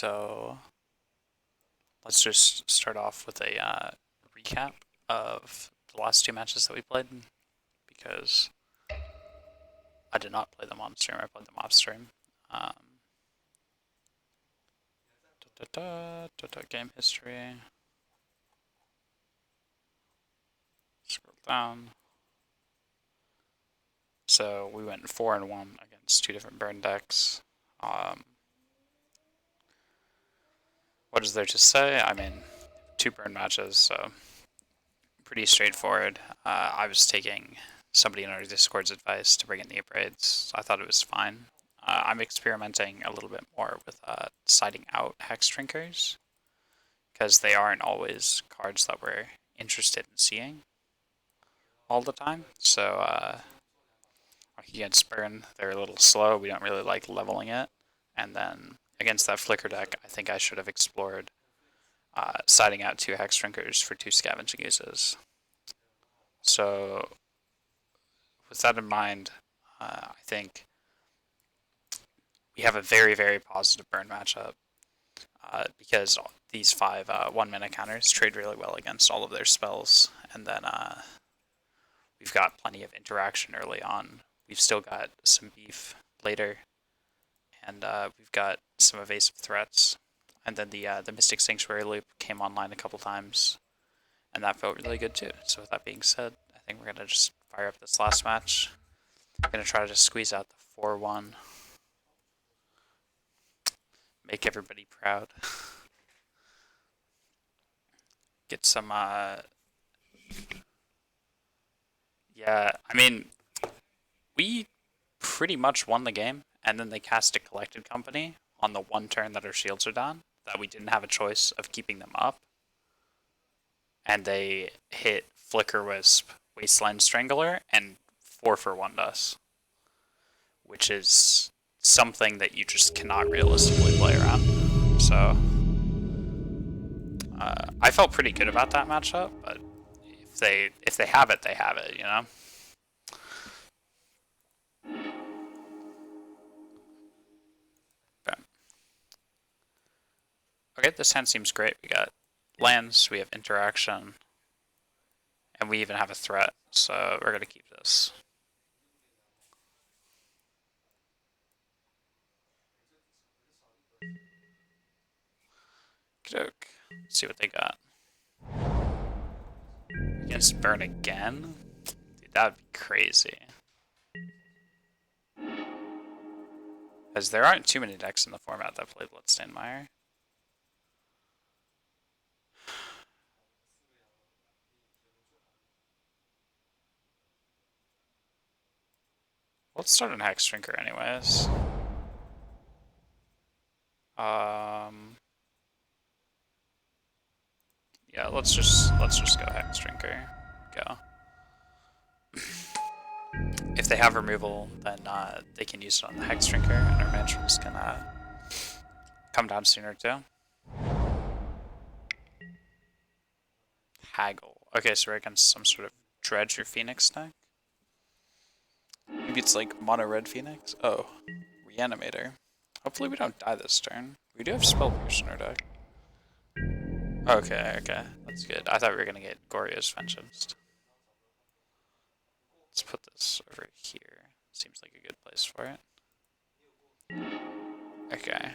So let's just start off with a recap of the last two matches that we played because I did not play them on stream. I played them off stream. Um, game history. Scroll down. So we went 4-1 against two different burn decks. What is there to say? I mean, two burn matches, so pretty straightforward. I was taking somebody in our Discord's advice to bring in the Abrades. I thought it was fine. I'm experimenting a little bit more with siding out Hex Drinkers because they aren't always cards that we're interested in seeing all the time. So against Burn, they're a little slow. We don't really like leveling it. And then against that Flicker deck, I think I should have explored siding out two Hex Drinkers for two Scavenging Uses. So with that in mind, I think we have a very, very positive burn matchup because these five 1-mana counters trade really well against all of their spells, and then we've got plenty of interaction early on. We've still got some beef later, and we've got some evasive threats, and then the Mystic Sanctuary loop came online a couple times, and that felt really good too. So with that being said, I think we're gonna just fire up this last match. I'm gonna try to just squeeze out the 4-1. Make everybody proud. Get some, yeah, I mean, we pretty much won the game, and then they cast a Collected Company on the one turn that our shields are down, that we didn't have a choice of keeping them up. And they hit Flicker Wisp, Wasteland Strangler, and 4-for-1 us, which is something that you just cannot realistically play around. So I felt pretty good about that matchup, but if they have it, they have it, you know? Okay, this hand seems great. We got lands, we have interaction, and we even have a threat, so we're going to keep this. Let's see what they got. Against Burn again? Dude, that would be crazy. Because there aren't too many decks in the format that play Bloodstained Mire. Let's start an Hex Drinker anyways. Yeah, let's just go Hex Drinker. Go. If they have removal, then they can use it on the Hex Drinker, and our Mantrals can come down sooner too. Haggle. Okay, so we're against some sort of Dredge or Phoenix deck. Maybe it's like Mono Red Phoenix? Oh, Reanimator. Hopefully we don't die this turn. We do have Spell Pierce in our deck. Okay, okay. That's good. I thought we were gonna get Goryo's Vengeance. Let's put this over here. Seems like a good place for it. Okay.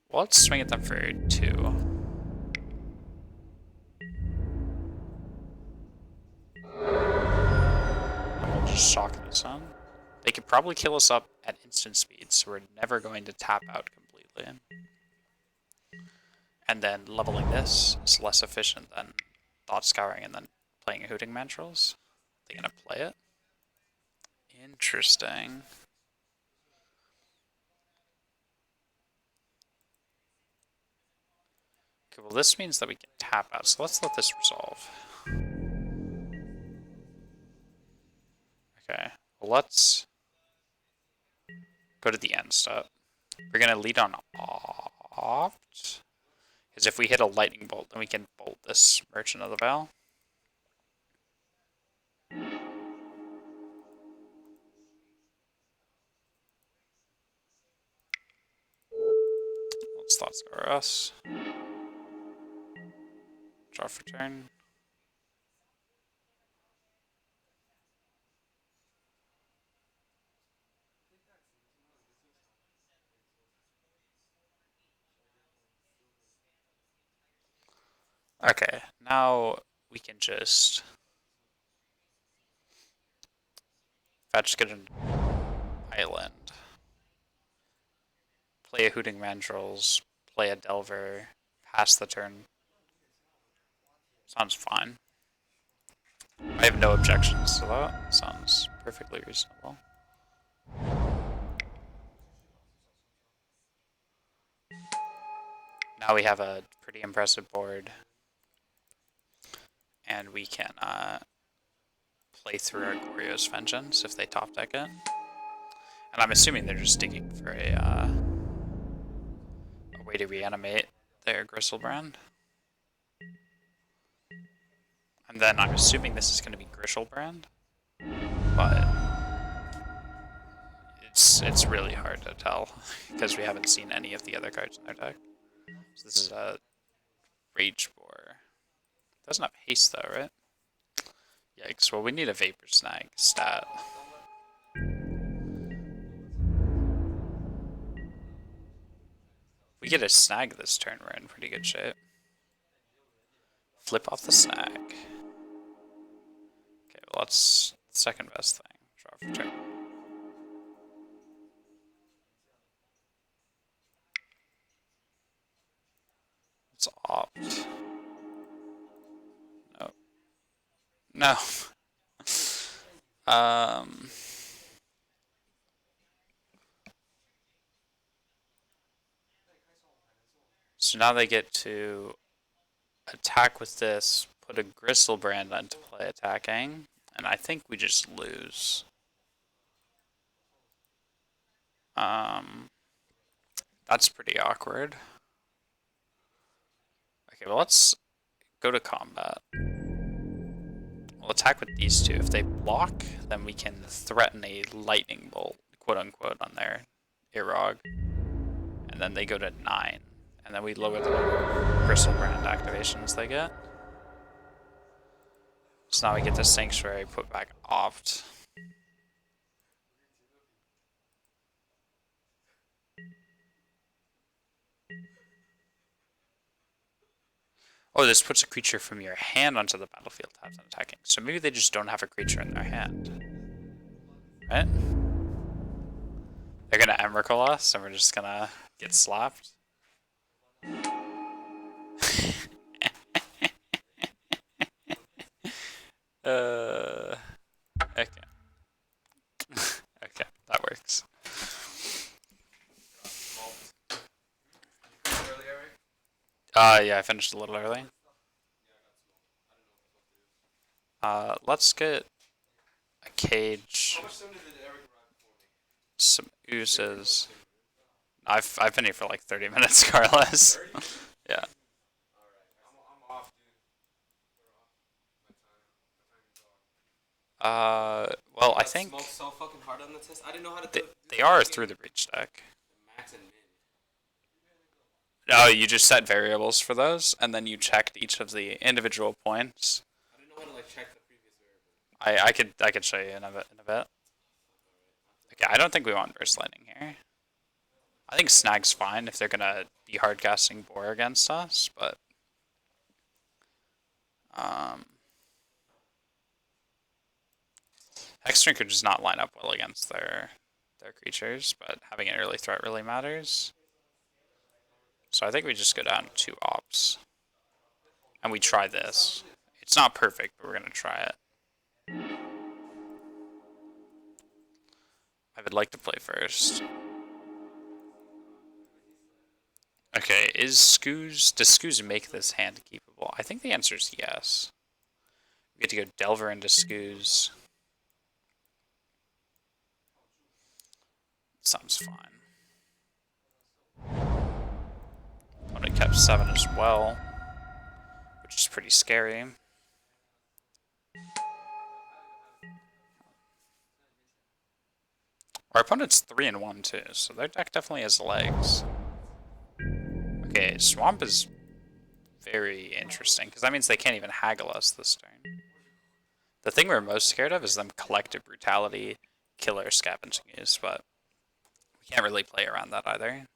Well, let's swing at them for 2. We'll just shock this on. They could probably kill us up at instant speed, so we're never going to tap out completely. And then leveling this is less efficient than Thought Scouring and then playing a Hooting Mantrals. They're gonna play it. Interesting. Okay, well this means that we can tap out, so let's let this resolve. Okay, well let's go to the end step. We're gonna lead on Opt, because if we hit a Lightning Bolt, then we can bolt this Merchant of the Veil. Let's go us. Draw for turn. Okay, now we can just fetch, get an island, play a Hooting Mandrills, play a Delver, pass the turn. Sounds fine. I have no objections to that. Sounds perfectly reasonable. Now we have a pretty impressive board, and we can play through our Goryo's Vengeance if they top deck it. And I'm assuming they're just digging for a way to reanimate their Griselbrand. And then I'm assuming this is going to be Griselbrand, but it's really hard to tell because we haven't seen any of the other cards in their deck. So this is a Rage Boar. Doesn't have haste though, right? Yikes. Well, we need a Vapor Snag stat. If we get a snag this turn, we're in pretty good shape. Flip off the snag. Okay, well, that's the second best thing. Draw for turn. Let's opt. No. So now they get to attack with this, put a Griselbrand into play attacking, and I think we just lose. That's pretty awkward. Okay, well, let's go to combat. We'll attack with these two. If they block, then we can threaten a lightning bolt, quote unquote, on their Irog. And then they go to 9. And then we lower the number of Griselbrand activations they get. So now we get the Sanctuary put back opt. Oh, this puts a creature from your hand onto the battlefield tapped and attacking. So maybe they just don't have a creature in their hand. Right? They're gonna Emrakul us and we're just gonna get slapped. Okay. Okay, that works. Yeah, I finished a little early. Let's get a cage. Some oozes. I've been here for like 30 minutes, Carlos. Yeah. Well, I think so fucking hard on the test. I didn't know how to they are through the breach deck. No, you just set variables for those, and then you checked each of the individual points. I didn't know how to like check the previous variable. I could show you in a bit. Okay, I don't think we want burst lightning here. I think snag's fine if they're gonna be hard casting boar against us, but Hexdrinker does not line up well against their creatures, but having an early threat really matters. So I think we just go down 2 ops. And we try this. It's not perfect, but we're going to try it. I would like to play first. Okay, does Scooz make this hand keepable? I think the answer is yes. We get to go Delver into Scooz. Sounds fine. Opponent kept 7 as well, which is pretty scary. Our opponent's 3-1 too, so their deck definitely has legs. Okay, Swamp is very interesting, because that means they can't even haggle us this turn. The thing we're most scared of is them Collective Brutality, Killer Scavenging Use, but we can't really play around that either.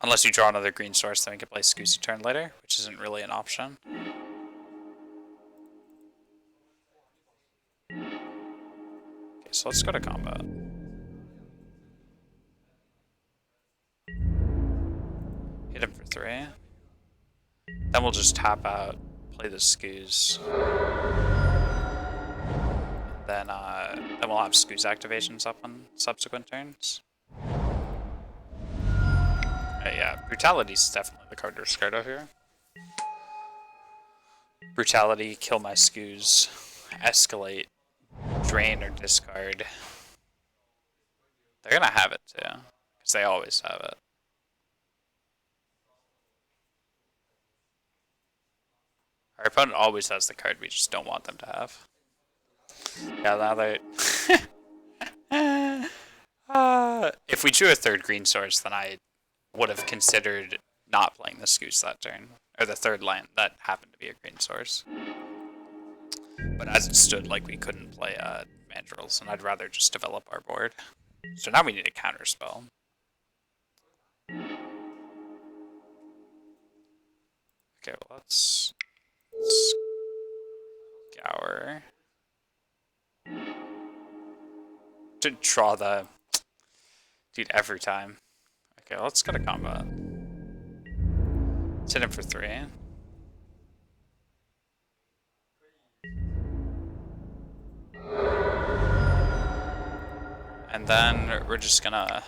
Unless you draw another green source, then we can play Scoots a turn later, which isn't really an option. Okay, so let's go to combat. Hit him for 3. Then we'll just tap out, play the Scoos. Then we'll have Scoos activations up on subsequent turns. Yeah, Brutality's definitely the card we're scared of here. Brutality, kill my Scoos, escalate, drain or discard. They're gonna have it too, because they always have it. Our opponent always has the card we just don't want them to have. Yeah, now they... if we drew a third green source, then I would have considered not playing the Scoots that turn. Or the third land that happened to be a green source. But as it stood, like, we couldn't play Mandrills, and I'd rather just develop our board. So now we need a counter spell. Okay, well, let's Scour. To draw the... Dude, every time. Okay, let's go to combat. Let's hit him for 3. And then we're just gonna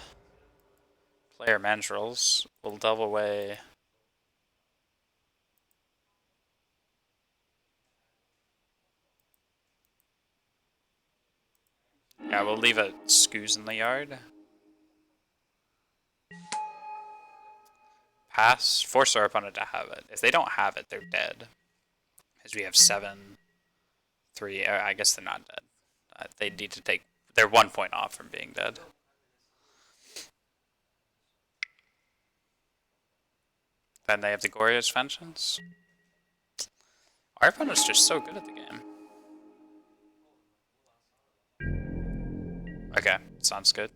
play our Mandrills. We'll delve away. Yeah, we'll leave a Scoos in the yard. Pass. Force our opponent to have it. If they don't have it, they're dead. Because we have 7, 3. I guess they're not dead. They need to take... They're 1 point off from being dead. Then they have the Glorious Vengeance. Our opponent's just so good at the game. Okay, sounds good.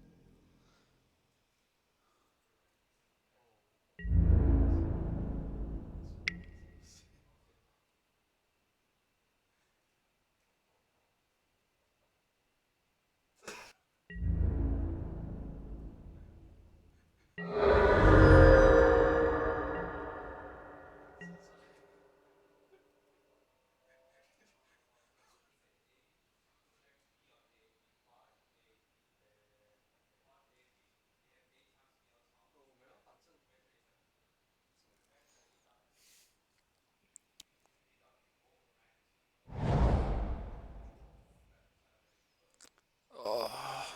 Oh,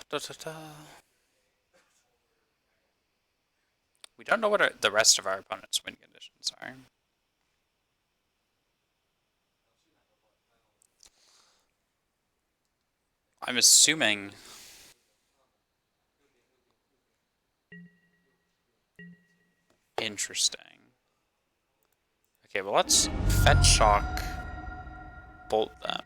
da, da, da. We don't know what the rest of our opponent's win conditions are. I'm assuming... Interesting. Okay, well let's Fetch Shock, Bolt them.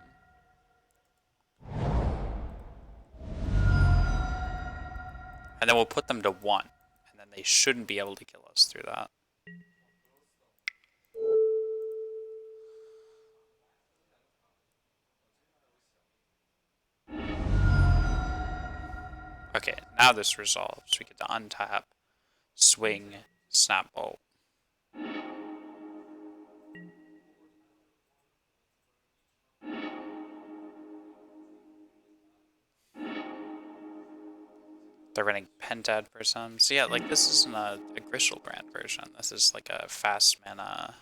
And then we'll put them to 1. And then they shouldn't be able to kill us through that. Okay, now this resolves. We get to untap, swing, snap bolt. They're running Pentad for some. So yeah, like this isn't a Griselbrand version. This is like a fast mana.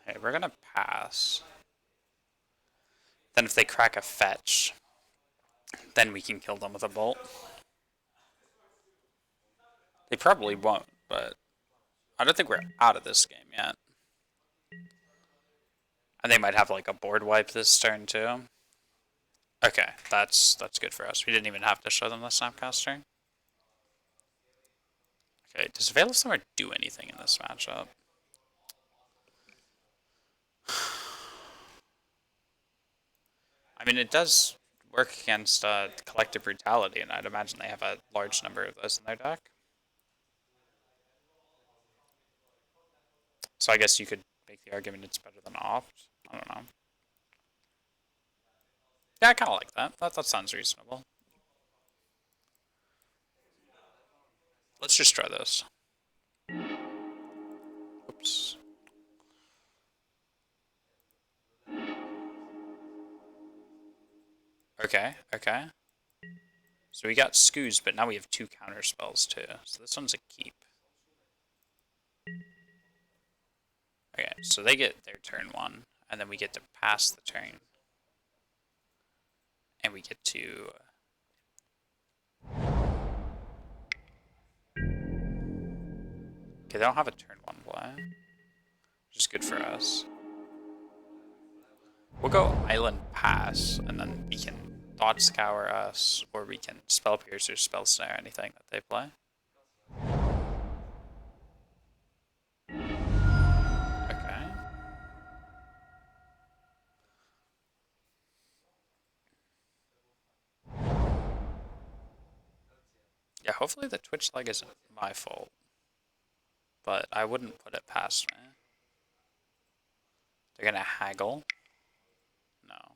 Okay, we're gonna pass. Then if they crack a fetch, then we can kill them with a bolt. They probably won't, but I don't think we're out of this game yet. And they might have like a board wipe this turn too. Okay, that's good for us. We didn't even have to show them the Snapcaster. Okay, does Veil of Summer do anything in this matchup? I mean, it does work against Collective Brutality, and I'd imagine they have a large number of those in their deck. So I guess you could make the argument it's better than Opt. I don't know. Yeah, I kind of like that. That sounds reasonable. Let's just try this. Oops. Okay, okay. So we got Skoos, but now we have 2 counter spells too. So this one's a keep. Okay, so they get their turn 1, and then we get to pass the turn. And we get to... Okay, they don't have a turn 1 play, which is good for us. We'll go Island Pass, and then we can Thought Scour us, or we can Spell Pierce or Spell Snare anything that they play. Okay. Yeah, hopefully the Twitch lag isn't my fault, but I wouldn't put it past me. They're gonna haggle. No.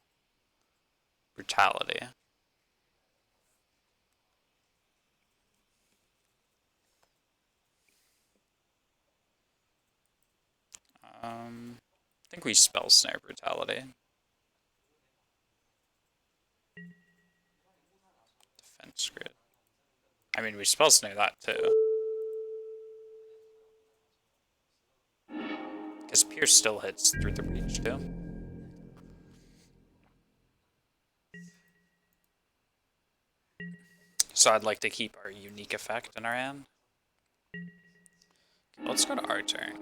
Brutality. I think we Spell Snare Brutality. Defense Grid. I mean, we Spell Snare that too. Because Pierce still hits through the breach too. So I'd like to keep our unique effect in our hand. Let's go to our turn.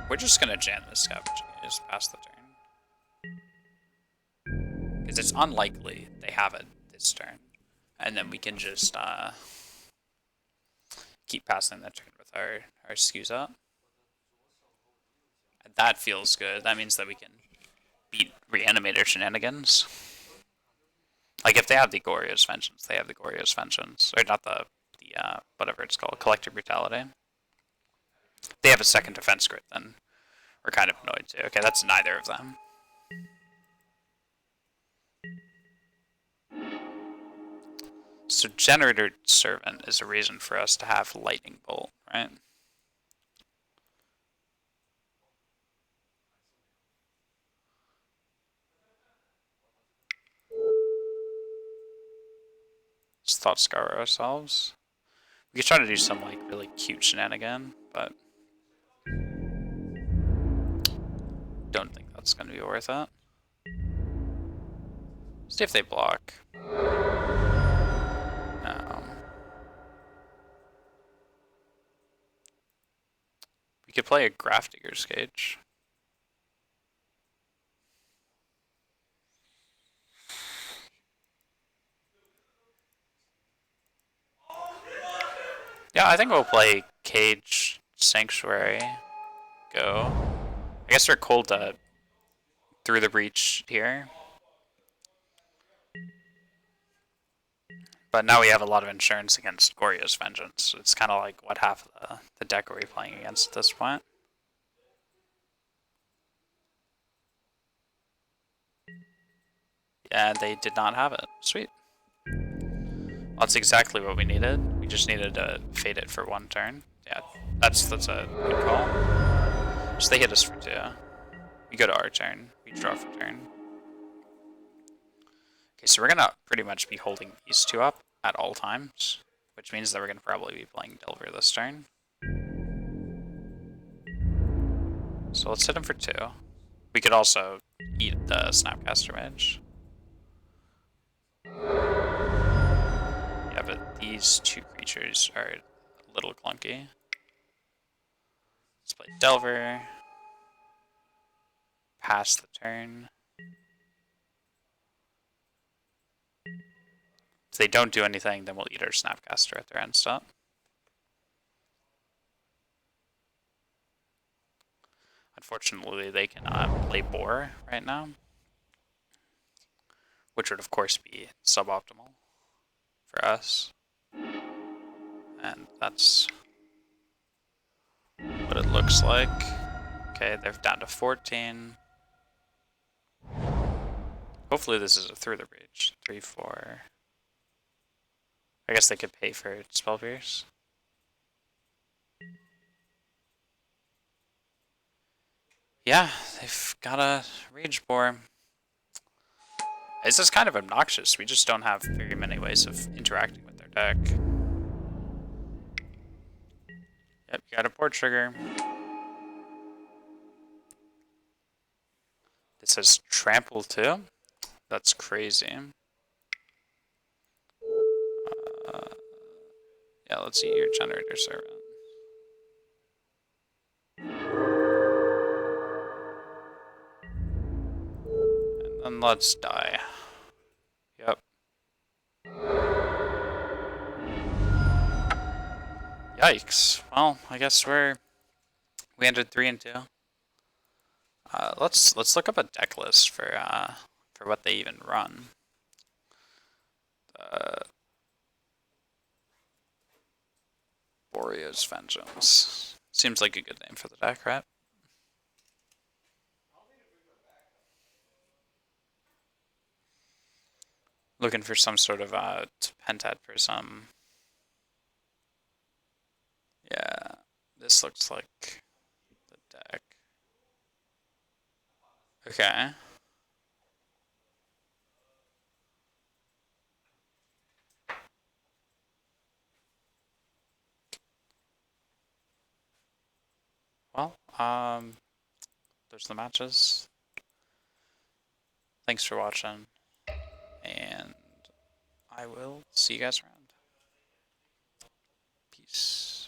We're just gonna jam this Scavenging Ooze past the turn. Because it's unlikely they have it this turn. And then we can just keep passing the turn with our Skoos up. And that feels good. That means that we can beat Reanimator shenanigans. Like if they have the Goryo's Vengeance, they have the Goryo's Vengeance. Or not the whatever it's called, Collective Brutality. They have a second defense grid, then we're kind of annoyed too. Okay, that's neither of them. So Generator Servant is a reason for us to have Lightning Bolt, right? Let's Thought Scour ourselves. We could try to do some like really cute shenanigan, but don't think that's gonna be worth it. See if they block. No. We could play a Grafdigger's Cage. Yeah, I think we'll play Cage, Sanctuary, go. I guess we're cold to through the breach here. But now we have a lot of insurance against Goryo's Vengeance. It's kind of like what half of the deck are we playing against at this point. Yeah, they did not have it. Sweet. Well, that's exactly what we needed. We just needed to fade it for 1 turn. Yeah, that's a good call. So they hit us for 2. We go to our turn. We draw for turn. Okay, so we're gonna pretty much be holding these 2 up at all times, which means that we're gonna probably be playing Delver this turn. So let's hit him for 2. We could also eat the Snapcaster Mage. these two creatures are a little clunky. Let's play Delver. Pass the turn. If they don't do anything, then we'll eat our Snapcaster at their end stop. Unfortunately, they cannot play Boar right now, which would of course be suboptimal for us. And that's what it looks like. Okay, they're down to 14. Hopefully this is a through the breach. 3, 4. I guess they could pay for Spell Pierce. Yeah, they've got a Rage Boar. This is kind of obnoxious. We just don't have very many ways of interacting with their deck. Yep, you got a Board Trigger. This says Trample too. That's crazy. Yeah, let's eat your Generator Servant. And let's die. Yep. Yikes. Well, I guess we ended 3 and 2. Let's look up a deck list for what they even run. Boreas Vengeance. Seems like a good name for the deck, right? Looking for some sort of Pentad Prism. Yeah, this looks like the deck. Okay. Well, there's the matches. Thanks for watching, and I will see you guys around. Peace.